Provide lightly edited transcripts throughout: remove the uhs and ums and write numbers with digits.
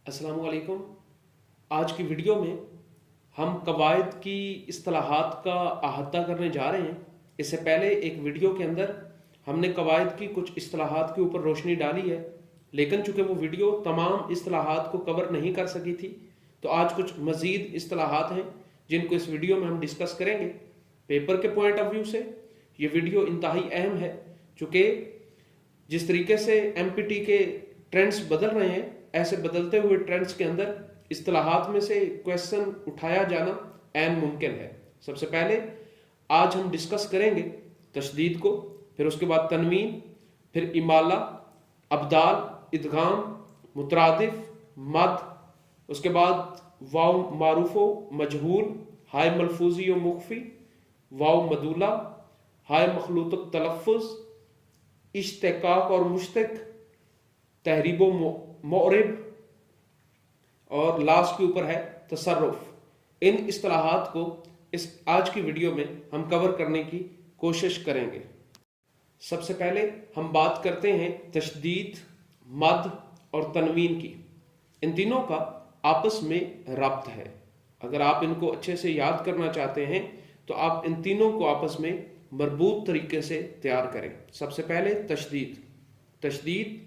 अस्सलाम वालेकुम। आज की वीडियो में हम कवायद की इस्तिलाहात का अहाता करने जा रहे हैं। इससे पहले एक वीडियो के अंदर हमने कवायद की कुछ इस्तिलाहात के ऊपर रोशनी डाली है, लेकिन चूंकि वो वीडियो तमाम इस्तिलाहात को कवर नहीं कर सकी थी, तो आज कुछ मज़ीद इस्तिलाहात हैं जिनको इस वीडियो में हम डिस्कस करेंगे। पेपर के पॉइंट ऑफ व्यू से ये वीडियो इंतहाई अहम है, चूँकि जिस तरीके से एमपीटी के ट्रेंड्स बदल रहे हैं, ऐसे बदलते हुए ट्रेंड्स के अंदर इस्तिलाहात में से क्वेश्चन उठाया जाना ऐन मुमकिन है। सबसे पहले आज हम डिस्कस करेंगे तशदीद को, फिर उसके बाद तनवीन, फिर इमाला, अब्दाल, इदगाम, मुतरादिफ, मद, उसके बाद वाव मारूफो मजहूल, हाय मलफूजी व मुख्फी, वाव मदूला, हाय मखलूत तलफ़ुज़, इश्तिकाक और मुश्तिक, तहरीब मोरिब, और लास्ट के ऊपर है तसर्रुफ। इन इस्तिलाहात को इस आज की वीडियो में हम कवर करने की कोशिश करेंगे। सबसे पहले हम बात करते हैं तशदीद, मद और तनवीन की। इन तीनों का आपस में रब्त है। अगर आप इनको अच्छे से याद करना चाहते हैं तो आप इन तीनों को आपस में मरबूत तरीके से तैयार करें। सबसे पहले तशदीद। तशदीद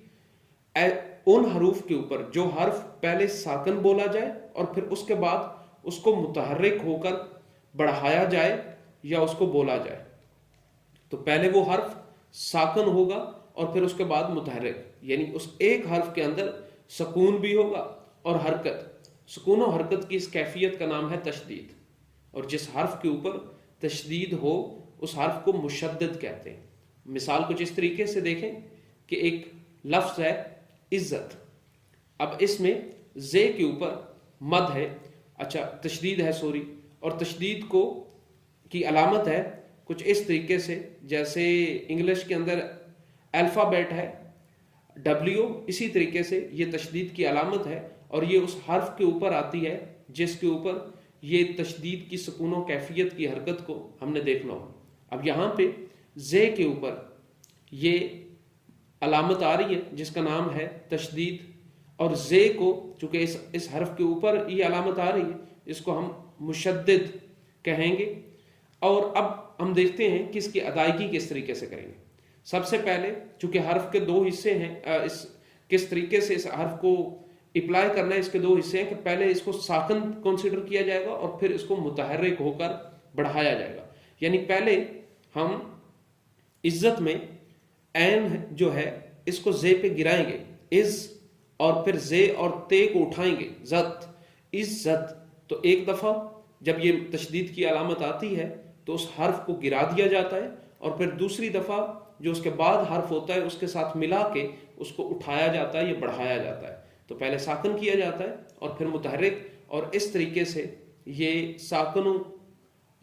उन हरूफ के ऊपर जो हर्फ पहले साकन बोला जाए और फिर उसके बाद उसको मुतहर्रिक होकर बढ़ाया जाए या उसको बोला जाए। तो पहले वो हर्फ साकन होगा और फिर उसके बाद मुतहर्रिक, यानी उस एक हर्फ के अंदर सुकून भी होगा और हरकत। सुकून और हरकत की इस कैफियत का नाम है तशदीद। और जिस हर्फ के ऊपर तशदीद हो उस हर्फ को मुशद्दद कहते हैं। मिसाल कुछ इस तरीके से देखें कि एक लफ्ज है इज्जत। अब इसमें जे के ऊपर मद है, तशदीद है सॉरी, और तशदीद को की अलामत है कुछ इस तरीके से, जैसे इंग्लिश के अंदर अल्फ़ाबेट है W, इसी तरीके से ये तशदीद की अलामत है और ये उस हर्फ के ऊपर आती है जिसके ऊपर ये तशदीद की सुकून कैफियत की हरकत को हमने देखना हो। अब यहाँ पे जे के ऊपर ये अलामत आ रही है जिसका नाम है तशदीद, और जे को चूंकि इस हर्फ के ऊपर ये अलामत आ रही है, इसको हम मुशद्दिद कहेंगे। और अब हम देखते हैं कि इसकी अदायगी किस तरीके से करेंगे। सबसे पहले चूंकि हर्फ के दो हिस्से हैं, किस तरीके से इस हर्फ को अप्लाई करना है, इसके दो हिस्से हैं कि पहले इसको साकन कंसीडर किया जाएगा और फिर इसको मुतहर्रिक होकर बढ़ाया जाएगा। यानी पहले हम इज्जत में ऐन जो है इसको जे पे गिराएंगे, इज, और फिर जे और ते को उठाएंगे, जत, इज्जत। तो एक दफा जब ये तशदीद की अलामत आती है तो उस हर्फ को गिरा दिया जाता है, और फिर दूसरी दफा जो उसके बाद हर्फ होता है उसके साथ मिला के उसको उठाया जाता है या बढ़ाया जाता है। तो पहले साकन किया जाता है और फिर मुतहर्रिक, और इस तरीके से ये साकनों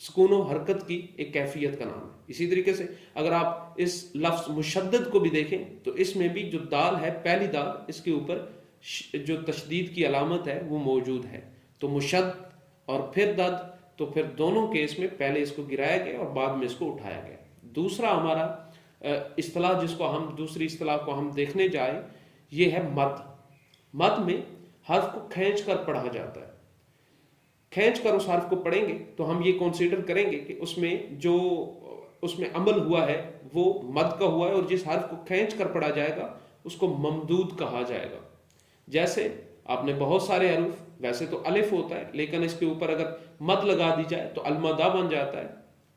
सुकून हरकत की एक कैफियत का नाम है। इसी तरीके से अगर आप इस लफ्ज मुशद्दद को भी देखें तो इसमें भी जो दाल है, पहली दाल, इसके ऊपर जो तशदीद की अलामत है वो मौजूद है। तो मुशद्द और फिर दद, तो फिर दोनों केस में पहले इसको गिराया गया और बाद में इसको उठाया गया। दूसरा हमारा इस्तिलाह जिसको हम दूसरी इस्तिलाह को हम देखने जाए, ये है मद। मद में हर्फ को खींच कर पढ़ा जाता है। खींच कर उस हर्फ को पढ़ेंगे तो हम ये कंसीडर करेंगे कि उसमें अमल हुआ है वो मद का हुआ है, और जिस हर्फ को खींच कर पढ़ा जाएगा उसको ममदूद कहा जाएगा। जैसे आपने बहुत सारे हरूफ, वैसे तो अलिफ होता है लेकिन इसके ऊपर अगर मद लगा दी जाए तो अलमदा बन जाता है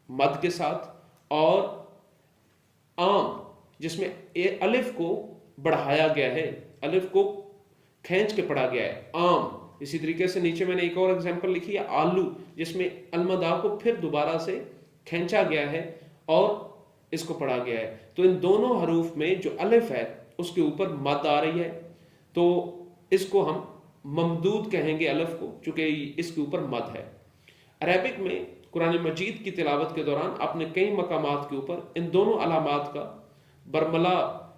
मद के साथ। और आम, जिसमें अलिफ को बढ़ाया गया है, अलिफ को खींच के पढ़ा गया है, आम। इसी तरीके से नीचे मैंने एक और एग्जांपल लिखी है आलू, जिसमें अलमदा को फिर दोबारा से खींचा गया है और इसको पढ़ा गया है। तो इन दोनों हरूफ में जो अलिफ है उसके ऊपर मद आ रही है, तो इसको हम ममदूद कहेंगे अलिफ को, चूंकि इसके ऊपर मद है। अरबिक में कुरान मजीद की तिलावत के दौरान आपने कई मकामात के ऊपर इन दोनों अलामात का बरमला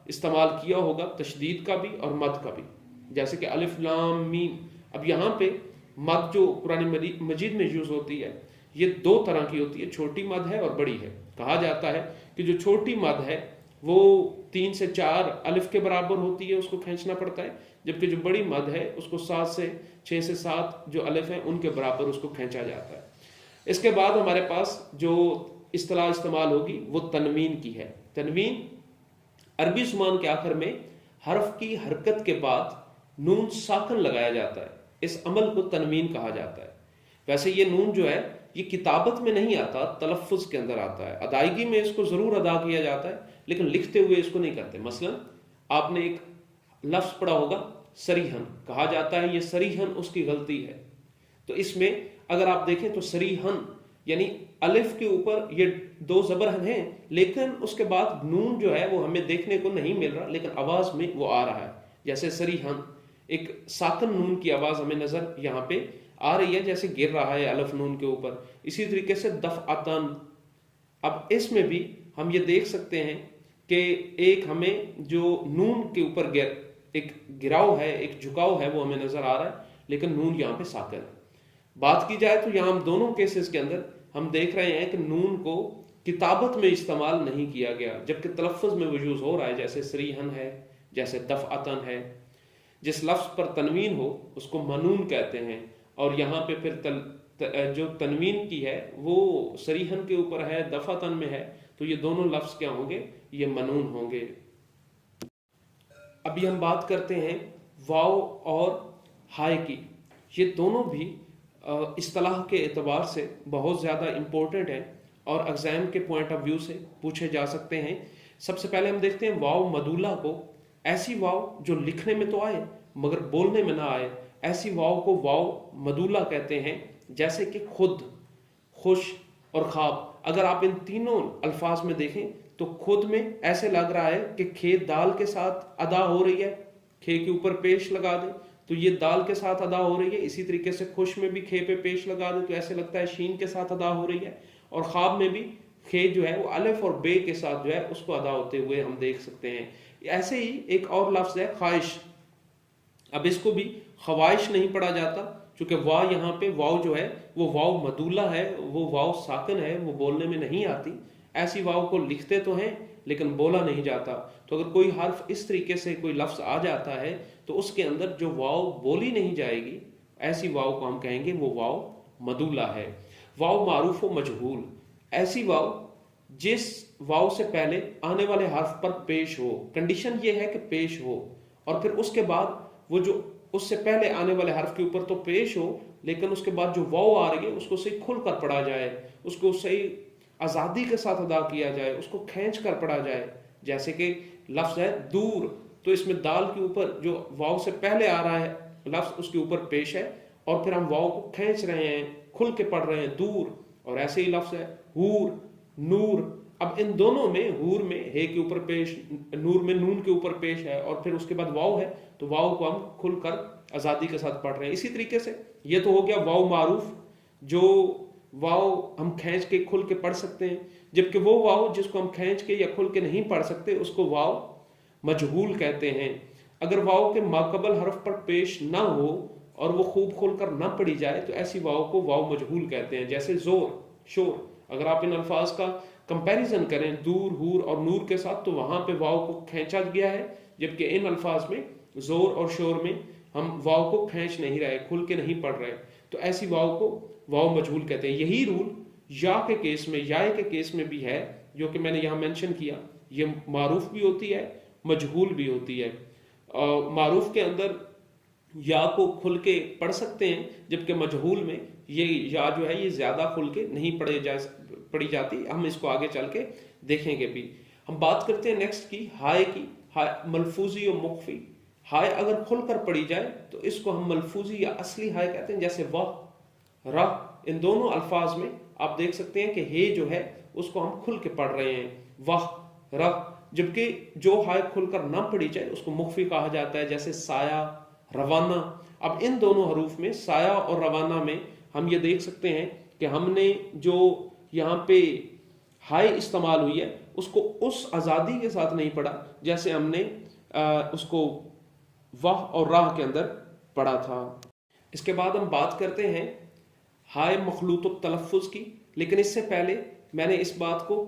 इस्तेमाल किया होगा, तशदीद का भी और मद का भी, जैसे कि अलिफ लाम मीम। अब यहाँ पे मद जो कुरान मजीद में यूज होती है ये दो तरह की होती है, छोटी मद है और बड़ी है। कहा जाता है कि जो छोटी मद है वो 3 से 4 अलिफ के बराबर होती है, उसको खींचना पड़ता है, جبکہ جو بڑی مد ہے اس کو 6 سے 7 جو الف ہیں ان کے برابر اس کو کھینچا جاتا ہے۔ اس کے بعد ہمارے پاس جو اصطلاح استعمال ہوگی وہ تنوین کی ہے۔ تنوین عربی زبان کے آخر میں حرف کی حرکت کے بعد نون ساکن لگایا جاتا ہے، اس عمل کو تنوین کہا جاتا ہے۔ ویسے یہ نون جو ہے یہ کتابت میں نہیں آتا، تلفظ کے اندر آتا ہے، ادائیگی میں اس کو ضرور ادا کیا جاتا ہے لیکن لکھتے ہوئے اس کو نہیں کرتے۔ مثلا آپ نے ایک لفظ پڑھا ہوگا سریحن، کہا جاتا ہے یہ سریحن اس کی غلطی ہے، تو اس میں اگر آپ دیکھیں تو سریحن یعنی الف کے اوپر یہ 2 زبر ہیں لیکن اس کے بعد نون جو ہے وہ ہمیں دیکھنے کو نہیں مل رہا لیکن آواز میں وہ آ رہا ہے، جیسے سریحن ایک ساکن نون کی آواز ہمیں نظر یہاں پہ آ رہی ہے جیسے گر رہا ہے الف نون کے اوپر۔ اسی طریقے سے دفعتن، اب اس میں بھی ہم یہ دیکھ سکتے ہیں کہ ایک ہمیں جو نون کے اوپر ایک گراؤ ہے، ایک جھکاؤ ہے وہ ہمیں نظر آ رہا ہے لیکن نون یہاں پہ ساکن ہے۔ بات کی جائے تو یہاں ہم دونوں کیسز کے اندر ہم دیکھ رہے ہیں کہ نون کو کتابت میں استعمال نہیں کیا گیا جبکہ تلفظ میں وجود ہو رہا ہے، جیسے سریحن ہے، جیسے دفعتن ہے۔ جس لفظ پر تنوین ہو اس کو منون کہتے ہیں، اور یہاں پہ پھر جو تنوین کی ہے وہ سریحن کے اوپر ہے، دفعتن میں ہے، تو یہ دونوں لفظ کیا ہوں گے؟ یہ منون ہوں گے۔ ابھی ہم بات کرتے ہیں واو اور ہائے کی۔ یہ دونوں بھی اصطلاح کے اعتبار سے بہت زیادہ امپورٹنٹ ہیں اور ایگزام کے پوائنٹ آف ویو سے پوچھے جا سکتے ہیں۔ سب سے پہلے ہم دیکھتے ہیں واو مدولہ کو، ایسی واو جو لکھنے میں تو آئے مگر بولنے میں نہ آئے، ایسی واو کو واو مدولہ کہتے ہیں، جیسے کہ خود، خوش اور خواب۔ اگر آپ ان تینوں الفاظ میں دیکھیں تو خود میں ایسے لگ رہا ہے کہ کھے دال کے ساتھ ادا ہو رہی ہے، کھے کے اوپر پیش لگا دیں تو یہ دال کے ساتھ ادا ہو رہی ہے۔ اسی طریقے سے خوش میں بھی کھے پہ پیش لگا دیں تو ایسے لگتا ہے شین کے ساتھ ادا ہو رہی ہے، اور خواب میں بھی کھے جو ہے وہ الف اور بے کے ساتھ جو ہے اس کو ادا ہوتے ہوئے ہم دیکھ سکتے ہیں۔ ایسے ہی ایک اور لفظ ہے خواہش، اب اس کو بھی خواہش نہیں پڑھا جاتا چونکہ واو یہاں پہ واو جو ہے وہ واو مدولہ ہے، وہ واو ساکن ہے، وہ بولنے میں نہیں آتی۔ ایسی واو کو لکھتے تو ہیں لیکن بولا نہیں جاتا، تو اگر کوئی حرف اس طریقے سے کوئی لفظ آ جاتا ہے تو اس کے اندر جو واو بولی نہیں جائے گی ایسی واو کو ہم کہیں گے وہ واو مدولہ ہے۔ واو معروف و مجہول، ایسی واو جس واو سے پہلے آنے والے حرف پر پیش ہو، کنڈیشن یہ ہے کہ پیش ہو، اور پھر اس کے بعد وہ جو اس سے پہلے آنے والے حرف کے اوپر تو پیش ہو لیکن اس کے بعد جو واو آ رہی ہے اس کو صحیح کھل کر پڑھا جائے، اس کو صحیح آزادی کے ساتھ ادا کیا جائے، اس کو کھینچ کر پڑھا جائے۔ جیسے کہ لفظ ہے دور، تو اس میں دال کے اوپر جو واو سے پہلے آ رہا ہے لفظ اس کے اوپر پیش ہے اور پھر ہم واو کو کھینچ رہے ہیں، کھل کے پڑھ رہے ہیں دور۔ اور ایسے ہی لفظ ہے حور، نور، اب ان دونوں میں حور میں ہے کے اوپر پیش، نور میں نون کے اوپر پیش ہے اور پھر اس کے بعد واو ہے تو واو کو ہم کھل کر آزادی کے ساتھ پڑھ رہے ہیں۔ اسی طریقے سے یہ تو ہو گیا واو معروف، جو واو ہم کھینچ کے کھل کے پڑھ سکتے ہیں، جبکہ وہ واو جس کو ہم کھینچ کے یا کھل کے نہیں پڑھ سکتے اس کو واو مجہول کہتے ہیں۔ اگر واو کے ماقبل حرف پر پیش نہ ہو اور وہ خوب کھل کر نہ پڑھی جائے تو ایسی واو کو واو مجہول کہتے ہیں، جیسے زور، شور۔ اگر آپ ان الفاظ کا کمپیریزن کریں دور، حور اور نور کے ساتھ تو وہاں پہ واو کو کھینچا گیا ہے، جبکہ ان الفاظ میں زور اور شور میں ہم واو کو کھینچ نہیں رہے، کھل کے نہیں پڑھ رہے، تو ایسی واو کو واو مجہول کہتے ہیں۔ یہی رول یا کے کیس میں، یا کے کیس میں بھی ہے، جو کہ میں نے یہاں مینشن کیا، یہ معروف بھی ہوتی ہے مجہول بھی ہوتی ہے۔ معروف کے اندر یا کو کھل کے پڑھ سکتے ہیں جبکہ مجہول میں یہ یا جو ہے یہ زیادہ کھل کے نہیں پڑھی جاتی، ہم اس کو آگے چل کے دیکھیں گے بھی۔ ہم بات کرتے ہیں نیکسٹ کی، ہائے کی۔ ملفوظی و مخفی، ہائے اگر کھل کر پڑھی جائے تو اس کو ہم ملفوظی یا اصلی ہائے کہتے ہیں، جیسے واہ، راہ، ان دونوں الفاظ میں آپ دیکھ سکتے ہیں کہ ہے جو ہے اس کو ہم کھل کے پڑھ رہے ہیں، واہ، راہ، جبکہ جو ہائے کھل کر نہ پڑھی جائے اس کو مخفی کہا جاتا ہے، جیسے سایہ، روانہ۔ اب ان دونوں حروف میں سایہ اور روانہ میں ہم یہ دیکھ سکتے ہیں کہ ہم نے جو یہاں پہ ہائے استعمال ہوئی ہے اس کو اس آزادی کے ساتھ نہیں پڑھا جیسے ہم نے اس کو واہ اور راہ کے اندر پڑھا تھا۔ اس کے بعد ہم بات کرتے ہیں ہائے مخلوط التلفظ کی، لیکن اس سے پہلے میں نے اس بات کو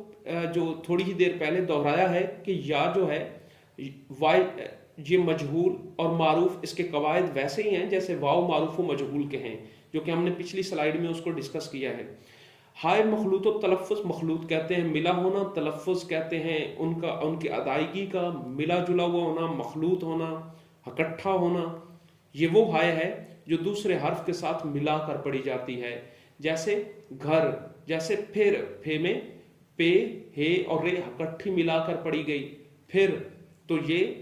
جو تھوڑی ہی دیر پہلے دہرایا ہے کہ یا جو ہے یہ مجہول اور معروف اس کے قواعد ویسے ہی ہیں جیسے واو معروف و مجہول کے ہیں، جو کہ ہم نے پچھلی سلائیڈ میں اس کو ڈسکس کیا ہے۔ ہائے مخلوط و تلفظ، مخلوط کہتے ہیں ملا ہونا، تلفظ کہتے ہیں ان کی ادائیگی کا ملا جلا ہوا ہونا، مخلوط ہونا، اکٹھا ہونا۔ یہ وہ ہائے ہے جو دوسرے حرف کے ساتھ ملا کر پڑھی جاتی ہے، جیسے گھر، جیسے پھر، پھے میں پے، ہے اور رے اکٹھی ملا کر پڑھی گئی، پھر، تو یہ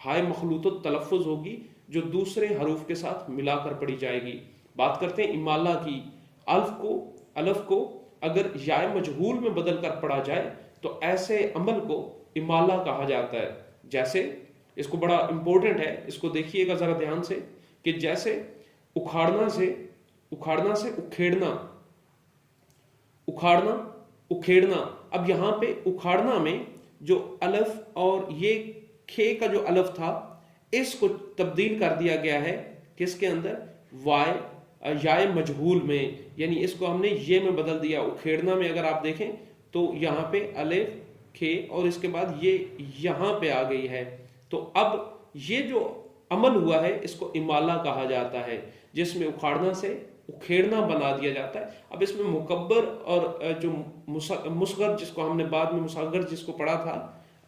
ہائے مخلوط و تلفظ ہوگی جو دوسرے حروف کے ساتھ ملا کر پڑھی جائے گی۔ بات کرتے ہیں امالہ کی۔ الف کو اگر یا مجہول میں بدل کر پڑھا جائے تو ایسے عمل کو امالہ کہا جاتا ہے۔ جیسے، اس کو بڑا امپورٹنٹ ہے، اس کو دیکھیے گا ذرا دھیان سے، کہ جیسے اکھاڑنا سے اکھیڑنا، اکھاڑنا اکھیڑنا۔ اب یہاں پہ اکھاڑنا میں جو الف اور یہ کھے کا جو الف تھا اس کو تبدیل کر دیا گیا ہے کس کے اندر؟ وائے یا مجہول میں، یعنی اس کو ہم نے یہ میں بدل دیا۔ اکھیڑنا میں اگر آپ دیکھیں تو یہاں پہ الف کھے اور اس کے بعد یہ یہاں پہ آ گئی ہے، تو اب یہ جو عمل ہوا ہے اس کو امالہ کہا جاتا ہے، جس میں اکھاڑنا سے اکھیڑنا بنا دیا جاتا ہے۔ اب اس میں مکبر اور جو مصغر جس کو ہم نے بعد میں مصغر جس کو پڑھا تھا،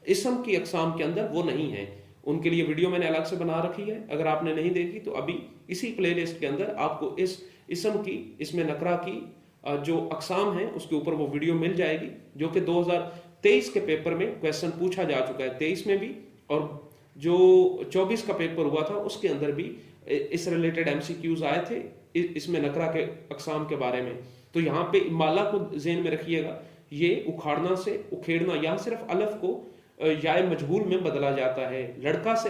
اسم کی اقسام کے اندر وہ نہیں ہے، ان کے لیے ویڈیو میں نے الگ سے بنا رکھی ہے، اگر آپ نے نہیں دیکھی تو ابھی اسی پلے لسٹ کے اندر آپ کو اس اسم کی، اس میں نکرہ کی جو اقسام ہیں اس کے اوپر وہ ویڈیو مل جائے گی، جو کہ 2023 کے پیپر میں کویسچن پوچھا جا چکا ہے، 23 میں بھی، اور جو 24 کا پیپر ہوا تھا اس کے اندر بھی اس ریلیٹڈ MCQs آئے تھے اس میں نکرہ کے اقسام کے بارے میں۔ تو یہاں پہ امالہ کو ذہن میں رکھیے گا، یہ اکھاڑنا سے اکھیڑنا، یہاں صرف الف کو یا مجہول میں بدلا جاتا ہے۔ لڑکا سے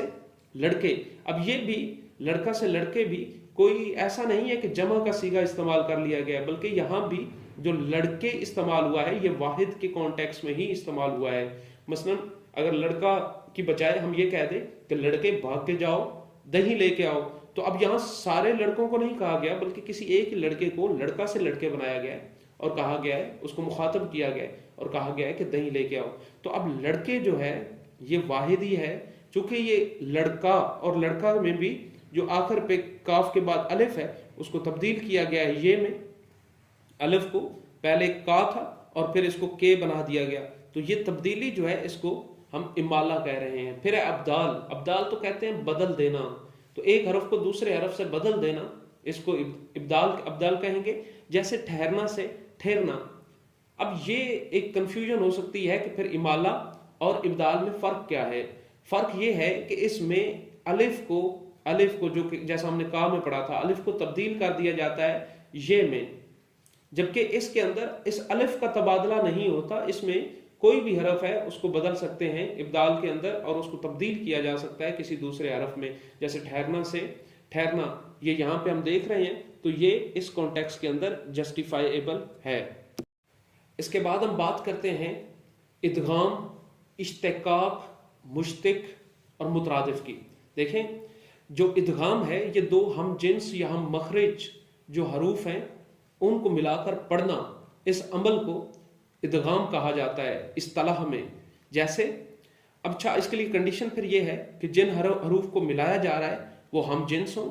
لڑکے، اب یہ بھی لڑکا سے لڑکے بھی کوئی ایسا نہیں ہے کہ جمع کا صیغہ استعمال کر لیا گیا، بلکہ یہاں بھی جو لڑکے استعمال ہوا ہے یہ واحد کے کانٹیکس میں ہی استعمال ہوا ہے۔ مثلا اگر لڑکا کی بجائے ہم یہ کہہ دیں کہ لڑکے بھاگ کے جاؤ دہی لے کے آؤ، تو اب یہاں سارے لڑکوں کو نہیں کہا گیا بلکہ کسی ایک ہی لڑکے کو لڑکا سے لڑکے بنایا گیا ہے اور کہا گیا ہے، اس کو مخاطب کیا گیا ہے اور کہا گیا ہے کہ دہی لے کے آؤ۔ تو اب لڑکے جو ہے یہ واحد ہی ہے، چونکہ یہ لڑکا، اور لڑکا میں بھی جو آخر پہ کاف کے بعد الف ہے اس کو تبدیل کیا گیا ہے یہ میں، الف کو پہلے کا تھا اور پھر اس کو کے بنا دیا گیا، تو یہ تبدیلی جو ہے اس کو ہم امالہ کہہ رہے ہیں۔ پھر ہے ابدال، ابدال تو کہتے ہیں بدل دینا، تو ایک حرف کو دوسرے حرف سے بدل دینا، اس کو ابدال کہیں گے۔ جیسے ٹھہرنا سے ٹھہرنا۔ اب یہ ایک کنفیوژن ہو سکتی ہے کہ پھر امالہ اور ابدال میں فرق کیا ہے؟ فرق یہ ہے کہ اس میں الف کو جو کہ جیسا ہم نے کا میں پڑھا تھا، الف کو تبدیل کر دیا جاتا ہے یہ میں، جبکہ اس کے اندر اس الف کا تبادلہ نہیں ہوتا، اس میں کوئی بھی حرف ہے اس کو بدل سکتے ہیں ابدال کے اندر اور اس کو تبدیل کیا جا سکتا ہے کسی دوسرے حرف میں۔ جیسے ٹھہرنا سے ٹھہرنا، یہ یہاں پہ ہم دیکھ رہے ہیں، تو یہ اس کانٹیکس کے اندر جسٹیفائیبل ہے۔ اس کے بعد ہم بات کرتے ہیں ادغام، اشتقاق، مشتق اور مترادف کی۔ دیکھیں جو ادغام ہے یہ دو ہم جنس یا ہم مخرج جو حروف ہیں ان کو ملا کر پڑھنا، اس عمل کو ادغام کہا جاتا ہے اصطلاح میں۔ جیسے اب اچھا اس کے لیے کنڈیشن پھر یہ ہے کہ جن حروف کو ملایا جا رہا ہے وہ ہم جنس ہوں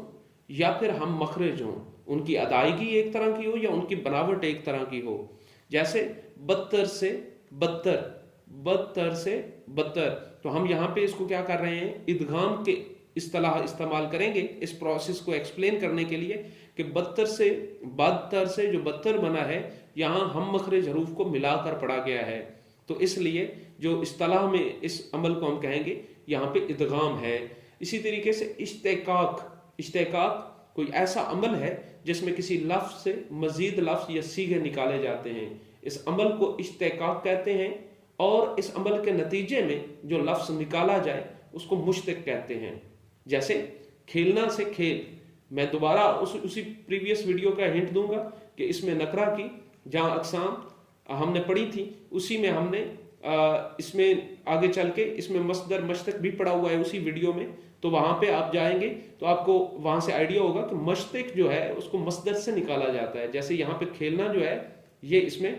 یا پھر ہم مخرج ہوں، ان کی ادائیگی ایک طرح کی ہو یا ان کی بناوٹ ایک طرح کی ہو۔ جیسے بدتر سے بدتر، بدتر سے بدتر، تو ہم یہاں پہ اس کو کیا کر رہے ہیں؟ ادغام کے اصطلاح استعمال کریں گے اس پروسیس کو ایکسپلین کرنے کے لیے کہ بدتر سے جو بدتر بنا ہے یہاں ہم مخرج حروف کو ملا کر پڑھا گیا ہے، تو اس لیے جو اصطلاح میں اس عمل کو ہم کہیں گے یہاں پہ ادغام ہے۔ اسی طریقے سے اشتقاق، اشتقاق کوئی ایسا عمل ہے جس میں کسی لفظ سے مزید لفظ یا صیغے نکالے جاتے ہیں، اس عمل کو اشتقاق کہتے ہیں، اور اس عمل کے نتیجے میں جو لفظ نکالا جائے اس کو مشتق کہتے ہیں۔ جیسے کھیلنا سے کھیل، میں دوبارہ اسی پریویس ویڈیو کا ہنٹ دوں گا کہ اس میں نکرہ کی جہاں اقسام ہم نے پڑھی تھی اسی میں ہم نے اس میں آگے چل کے اس میں مصدر مشتق بھی پڑھا ہوا ہے اسی ویڈیو میں، تو وہاں پہ آپ جائیں گے تو آپ کو وہاں سے آئیڈیا ہوگا کہ مشتق جو ہے اس کو مصدر سے نکالا جاتا ہے۔ جیسے یہاں پہ کھیلنا جو ہے یہ اس میں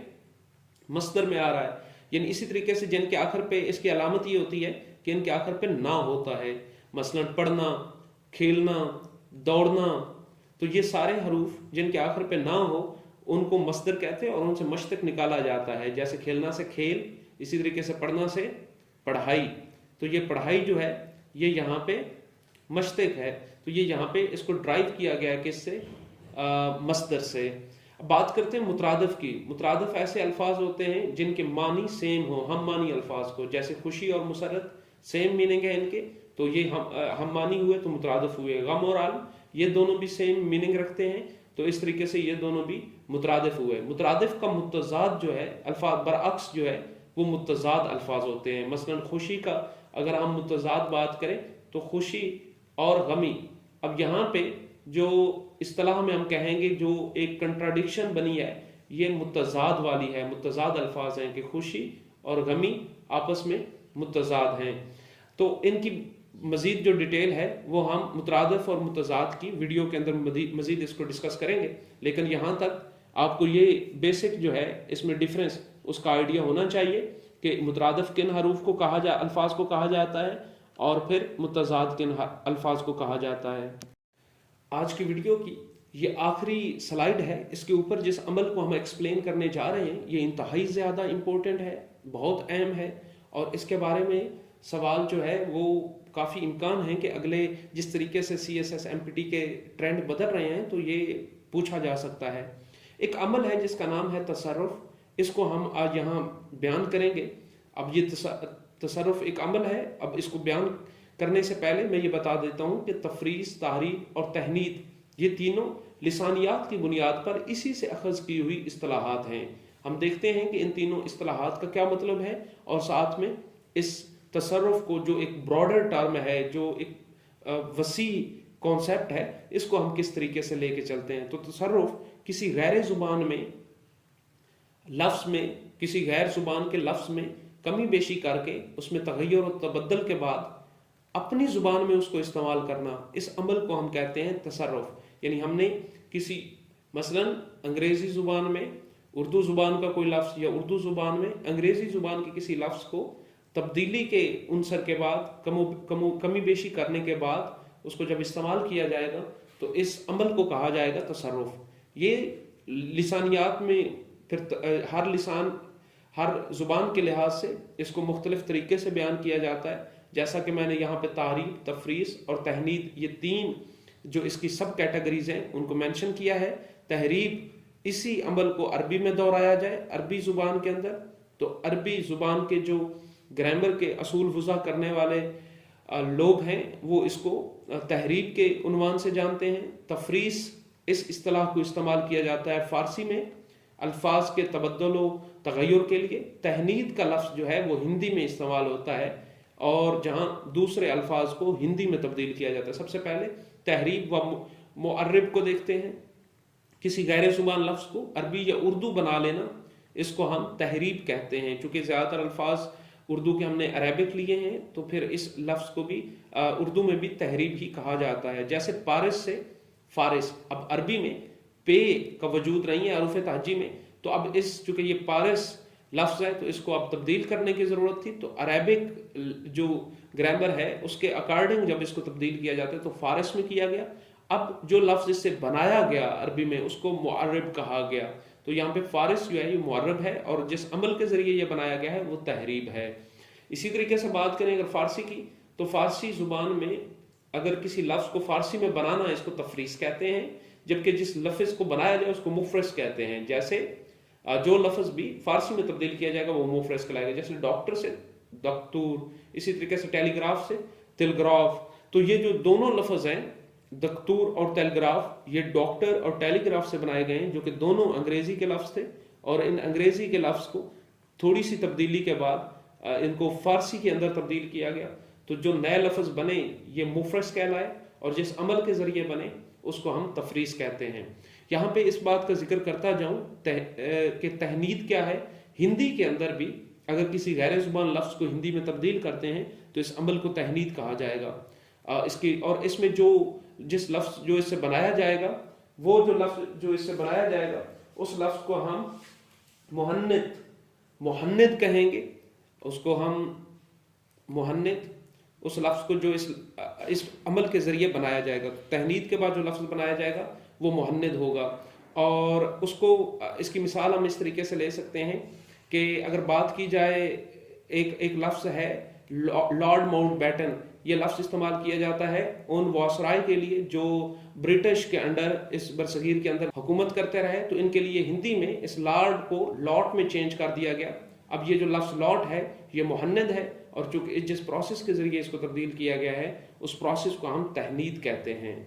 مصدر میں آ رہا ہے، یعنی اسی طریقے سے جن کے آخر پہ اس کی علامت یہ ہوتی ہے کہ ان کے آخر پہ نہ ہوتا ہے۔ मसलन पढ़ना, खेलना, दौड़ना। तो ये सारे हरूफ जिनके आखिर पे ना हो उनको मस्दर कहते हैं और उनसे मश्तक निकाला जाता है। जैसे खेलना से खेल, इसी तरीके से पढ़ना से पढ़ाई। तो ये पढ़ाई जो है ये यहाँ पे मश्तक है, तो ये यहाँ पे इसको ड्राइव किया गया है किससे? मस्दर से। अब बात करते हैं मुतरादिफ की। मुतरादिफ ऐसे अल्फाज होते हैं जिनके मानी सेम हो, हम मानी अल्फाज को। जैसे खुशी और मुसरत सेम मीनिंग है इनके, तो ये हम मानी हुए तो मुतरादिफ हुए। गम और आलम ये दोनों भी सेम मीनिंग रखते हैं, तो इस तरीके से ये दोनों भी मुतरादिफ हुए। मुतरादिफ का मुतजाद जो है अल्फाज बरअक्स जो है वो मुतजाद अल्फाज होते हैं। मसलन खुशी का अगर हम मुतजाद बात करें तो खुशी और गमी। अब यहाँ पे जो इस्तिलाह में हम कहेंगे जो एक कंट्राडिक्शन बनी है ये मुतजाद वाली है। मुतजाद अल्फाज हैं कि खुशी और गमी आपस में मुतजाद हैं। तो इनकी मजीद जो डिटेल है वो हम मुतरादिफ और मुतजाद की वीडियो के अंदर मजीद इसको डिस्कस करेंगे, लेकिन यहाँ तक आपको ये बेसिक जो है इसमें डिफरेंस उसका आइडिया होना चाहिए कि मुतरादिफ किन हरूफ को कहा अल्फाज को कहा जाता है और फिर मुतजाद किन अल्फाज को कहा जाता है। आज की वीडियो की ये आखिरी स्लाइड है। इसके ऊपर जिस अमल को हम एक्सप्लेन करने जा रहे हैं ये इंतहाई ज़्यादा इम्पोर्टेंट है, बहुत अहम है, और इसके बारे में सवाल जो है वो काफ़ी इम्कान है कि अगले जिस तरीके से CSS MPT के ट्रेंड बदल रहे हैं तो ये पूछा जा सकता है। एक अमल है जिसका नाम है तसर्रुफ, इसको हम आज यहाँ बयान करेंगे। अब ये तसर्रुफ एक अमल है। अब इसको बयान करने से पहले मैं ये बता देता हूँ कि तफरीस, तारीफ और तहनीद ये तीनों लिसानियात की बुनियाद पर इसी से अखज़ की हुई इस्तिलाहात हैं। हम देखते हैं कि इन तीनों इस्तिलाहात का क्या मतलब है और साथ में इस तसर्रुफ को जो एक ब्रॉडर टर्म है, जो एक वसी कॉन्सेप्ट है, इसको हम किस तरीके से लेके चलते हैं। तो तसर्रुफ किसी गैर जुबान में लफ्ज़ में, किसी गैर जुबान के लफ्ज़ में कमी बेशी करके उसमें तगय्युर और तबद्दुल के बाद अपनी जुबान में उसको इस्तेमाल करना, इस अमल को हम कहते हैं तसर्रुफ। यानी हमने किसी मसलन अंग्रेज़ी ज़ुबान में उर्दू ज़ुबान का कोई लफ्ज़ या उर्दू ज़ुबान में अंग्रेज़ी ज़ुबान के किसी लफ्ज़ को तब्दीली के उनसर के बाद कमी बेशी करने के बाद उसको जब इस्तेमाल किया जाएगा तो इस अमल को कहा जाएगा तसर्रुफ। ये लिसानियात में फिर हर ज़ुबान के लिहाज से इसको मुख्तलिफ तरीके से बयान किया जाता है। जैसा कि मैंने यहाँ पे तारीफ, तफरीस और तहनीद ये तीन जो इसकी सब कैटेगरीज हैं उनको मेंशन किया है। तहरीब इसी अमल को अरबी में दोहराया जाए अरबी ज़ुबान के अंदर, तो अरबी ज़ुबान के जो ग्रामर के असूल वज़ा करने वाले लोग हैं वो इसको तहरीब के उन्वान से जानते हैं। तफरीस इस इस्तिलाह को इस्तेमाल किया जाता है फ़ारसी में अल्फाज के तबद्दुल तगय्युर के लिए। तहनीद का लफ्ज़ जो है वो हिंदी में इस्तेमाल होता है और जहाँ दूसरे अल्फाज को हिंदी में तब्दील किया जाता है। सबसे पहले तहरीब व मुअर्रिब को देखते हैं। किसी गैर ज़ुबान लफ्ज़ को अरबी या उर्दू बना लेना, इसको हम तहरीब कहते हैं। चूँकि ज़्यादातर अल्फाज उर्दू के हमने अरेबिक लिए हैं तो फिर इस लफ्ज़ को भी उर्दू में भी तहरीब ही कहा जाता है। जैसे पारिस से फारिस, अब अरबी में पे का वजूद नहीं है अरूफ तहजी में, तो अब इस चूँकि ये पारिस लफ्ज़ है तो इसको अब तब्दील करने की ज़रूरत थी, तो अरेबिक जो ग्रामर है उसके अकॉर्डिंग जब इसको तब्दील किया जाता है तो फारिस में किया गया। अब जो लफ्ज़ इससे बनाया गया अरबी में उसको मुअर्रिब कहा गया, तो यहाँ पे फारिस जो है ये मुअर्रिब है और जिस अमल के ज़रिए ये बनाया गया है वो तहरीब है। इसी तरीके से बात करें अगर फ़ारसी की, तो फ़ारसी ज़ुबान में अगर किसी लफ्ज़ को फ़ारसी में बनाना है इसको तफरीस कहते हैं, जबकि जिस लफ्ज़ को बनाया जाए उसको मुफरस कहते हैं। जैसे जो लफ्ज़ भी फ़ारसी में तब्दील किया जाएगा वो मुफरस कहलाएगा। जैसे डॉक्टर से दक्तूर, इसी तरीके से टेलीग्राफ से टेलीग्राफ। तो ये जो दोनों लफ्ज़ हैं दक्तूर और टेलीग्राफ, ये डॉक्टर और टेलीग्राफ से बनाए गए हैं जो कि दोनों अंग्रेज़ी के लफ्ज़ थे, और इन अंग्रेज़ी के लफ्ज़ को थोड़ी सी तब्दीली के बाद इनको फ़ारसी के अंदर तब्दील किया गया। तो जो नए लफ्ज़ बने ये मुफरस कहलाए और जिस अमल के ज़रिए बने उसको हम तफरीस कहते हैं। यहाँ पे इस बात का जिक्र करता जाऊँ कि तहनीद क्या है। हिंदी के अंदर भी अगर किसी गैर ज़ुबान लफ्ज़ को हिंदी में तब्दील करते हैं तो इस अमल को तहनीद कहा जाएगा। इसकी और इसमें जो जिस लफ्ज़ जो इससे बनाया जाएगा, वो जो लफ्ज़ जो इससे बनाया जाएगा उस लफ्ज़ को हम मुहन्निद कहेंगे, उसको हम मुहन्निद उस लफ्ज़ को जो इस अमल के ज़रिए बनाया जाएगा। तहनीद के बाद जो लफ्ज़ बनाया जाएगा वो मुहन्नद होगा। और उसको इसकी मिसाल हम इस तरीके से ले सकते हैं कि अगर बात की जाए, एक लफ्ज़ है लॉर्ड माउंटबेटन, ये लफ्ज़ इस्तेमाल किया जाता है उन वासराय के लिए जो ब्रिटिश के अंडर, इस बरसगीर के अंदर हुकूमत करते रहे। तो इनके लिए हिंदी में इस लॉर्ड को लॉट में चेंज कर दिया गया। अब ये जो लफ्ज़ लॉट है ये मुहन्नद है, और चूंकि जिस प्रोसेस के ज़रिए इसको तब्दील किया गया है उस प्रोसेस को हम तहनीद कहते हैं।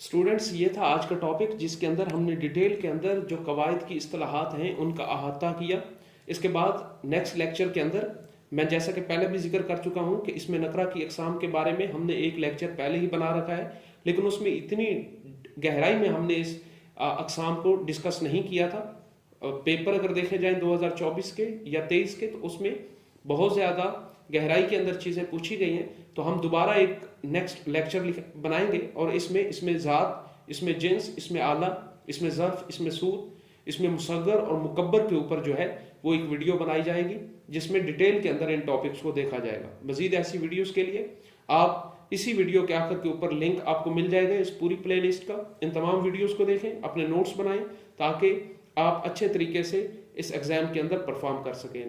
स्टूडेंट्स, ये था आज का टॉपिक जिसके अंदर हमने डिटेल के अंदर जो कवायद की इस्तिलाहात हैं उनका अहाता किया। इसके बाद नेक्स्ट लेक्चर के अंदर मैं जैसा कि पहले भी जिक्र कर चुका हूँ कि इसमें नकरा की अक़साम के बारे में हमने एक लेक्चर पहले ही बना रखा है, लेकिन उसमें इतनी गहराई में हमने इस अक़साम को डिस्कस नहीं किया था। पेपर अगर देखे जाएं 2024 के या 23 के, तो उसमें बहुत ज़्यादा गहराई के अंदर चीज़ें पूछी गई हैं। तो हम दोबारा एक नेक्स्ट लेक्चर बनाएंगे और इसमें ज़ात, इसमें जिन्स, इसमें आला, इसमें ज़र्फ़, इसमें सूद, इसमें मुसग्गर और मुकब्बर के ऊपर जो है वो एक वीडियो बनाई जाएगी जिसमें डिटेल के अंदर इन टॉपिक्स को देखा जाएगा। मज़ीद ऐसी वीडियोज़ के लिए आप इसी वीडियो के आखिर के ऊपर लिंक आपको मिल जाएगा इस पूरी प्ले लिस्ट का। इन तमाम वीडियोज़ को देखें, अपने नोट्स बनाएं ताकि आप अच्छे तरीके से इस एग्ज़ाम के अंदर परफॉर्म कर सकें।